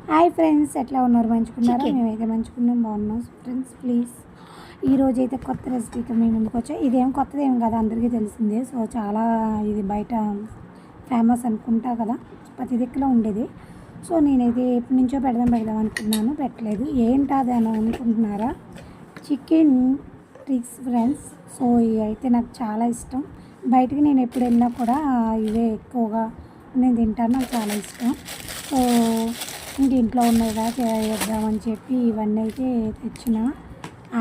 Hi friends, ఎట్లా ఉన్నారు? మంచుకున్నారా? మేమైతే మంచుకున్నాం, బాగున్నాం ఫ్రెండ్స్. ప్లీజ్ ఈరోజైతే కొత్త రెసిపీతో మేము ముందుకు వచ్చాం. ఇదేం కొత్తది ఏం కదా, అందరికీ తెలిసిందే. సో చాలా ఇది బయట ఫేమస్ అనుకుంటా కదా, ప్రతి దిక్కులో ఉండేది. సో నేనైతే ఎప్పటి నుంచో పెడదాం అనుకున్నాను, పెట్టలేదు. ఏంటది అని అనుకుంటున్నారా? Chicken tricks friends. సో ఇవి అయితే నాకు చాలా ఇష్టం. బయటికి నేను ఎప్పుడు వెళ్ళినా కూడా ఇవే ఎక్కువగా నేను తింటాను, నాకు చాలా ఇష్టం. సో ఇంక ఇంట్లో ఉన్నదా చేద్దామని చెప్పి ఇవన్నీ అయితే తెచ్చిన.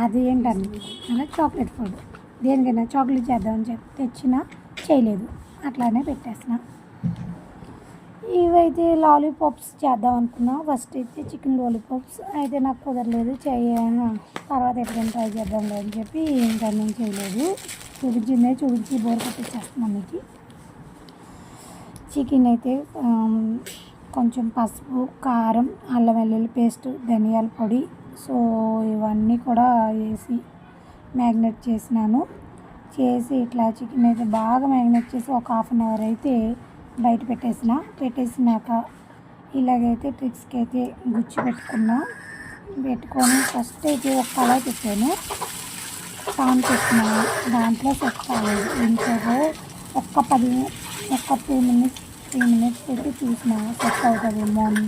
అది ఏంటంటే అలా చాక్లెట్ ఫుడ్, దేనికైనా చాక్లెట్ చేద్దామని చెప్పి తెచ్చిన, చేయలేదు, అట్లానే పెట్టేసిన. ఇవైతే లాలీపాప్స్ చేద్దాం అనుకున్నా. ఫస్ట్ అయితే చికెన్ లాలీపాప్స్ అయితే నాకు కుదరలేదు, తర్వాత ఎప్పుడైనా ట్రై చేద్దాంలే అని చెప్పి ఇంకా నేను చేయలేదు. చూపించి బోర్ కొట్టించేస్తున్నాను మీకు. చికెన్ అయితే కొంచెం పసుపు, కారం, అల్లం వెల్లుల్లి పేస్ట్, ధనియాల పొడి, సో ఇవన్నీ కూడా వేసి మ్యాగ్నేట్ చేసినాను. చేసి ఇట్లా చికెన్ అయితే బాగా మ్యాగ్నేట్ చేసి ఒక ½ అవర్ అయితే బయట పెట్టేసినాక ఇలాగైతే ట్రిక్స్కి అయితే గుచ్చి పెట్టుకొని ఫస్ట్ అయితే ఒక కళాయి పెట్టాను, పాన్ పెట్టిన. దాంట్లో సెట్ కాలేదు. ఇంట్లో ఒక 3 మినిట్స్ అయితే చూసిన సెట్ అవుతుందేమో అని.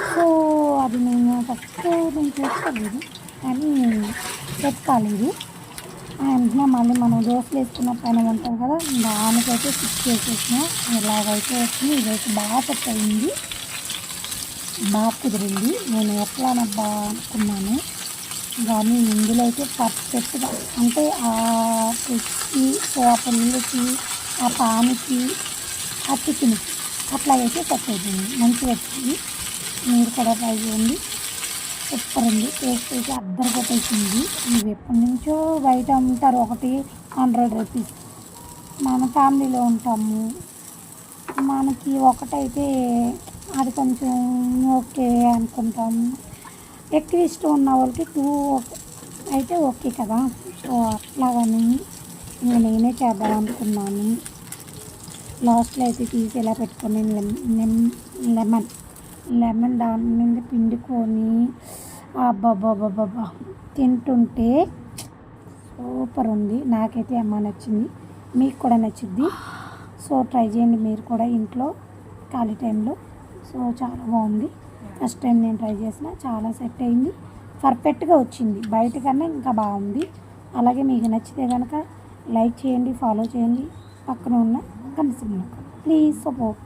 సో అది నేను చేసుకోలేదు, కానీ సెట్ కాలేదు. వెంటనే మళ్ళీ మనం దోశలు వేసుకున్న పైన ఉంటుంది కదా, దానికైతే ఫిక్స్ చేసేసిన. ఎలాగైతే వచ్చింది, ఇదైతే బాగా సెట్ అయింది, బాగా కుదిరింది. నేను ఎట్లానబ్బా అనుకున్నాను, కానీ ఇందులో అయితే పర్ఫెక్ట్గా, అంటే ఆ ఫ్రిడ్జ్కి, ఆ పుల్లుకి, ఆ పానికి, ఆ చికెన్కి అట్లాగైతే సెట్ అవుతుంది, మంచిగా వచ్చింది. మీరు కూడా ట్రై చేయండి, సూపర్ ఉంది. టేస్ట్ అయితే అద్దరు కొట్టేసింది. ఇవి ఎప్పటి నుంచో బయట అమ్ముతారు, ఒకటి 100 రూపీస్. మన ఫ్యామిలీలో ఉంటాము, మనకి ఒకటైతే అది కొంచెం ఓకే అనుకుంటాము. ఎక్కువ ఇష్టం ఉన్న వాళ్ళకి 2 అయితే ఓకే కదా. సో అట్లాగని నేనే చేద్దాం అనుకున్నాను. లాస్ట్లో అయితే తీసి ఎలా పెట్టుకొని లెమన్ దాని మీద పిండుకొని అబ్బాబ్బాబ్బాబ్బా తింటుంటే సూపర్ ఉంది. నాకైతే అమ్మ నచ్చింది, మీకు కూడా నచ్చింది. సో ట్రై చేయండి మీరు కూడా ఇంట్లో ఖాళీ టైంలో. సో చాలా బాగుంది. ఫస్ట్ టైం నేను ట్రై చేసిన, చాలా సెట్ అయింది, పర్ఫెక్ట్గా వచ్చింది, బయట కన్నా ఇంకా బాగుంది. అలాగే మీకు నచ్చితే కనుక లైక్ చేయండి, ఫాలో చేయండి, పక్కన ఉన్న కనిపిస్తున్న ప్లీజ్ సపోర్ట్.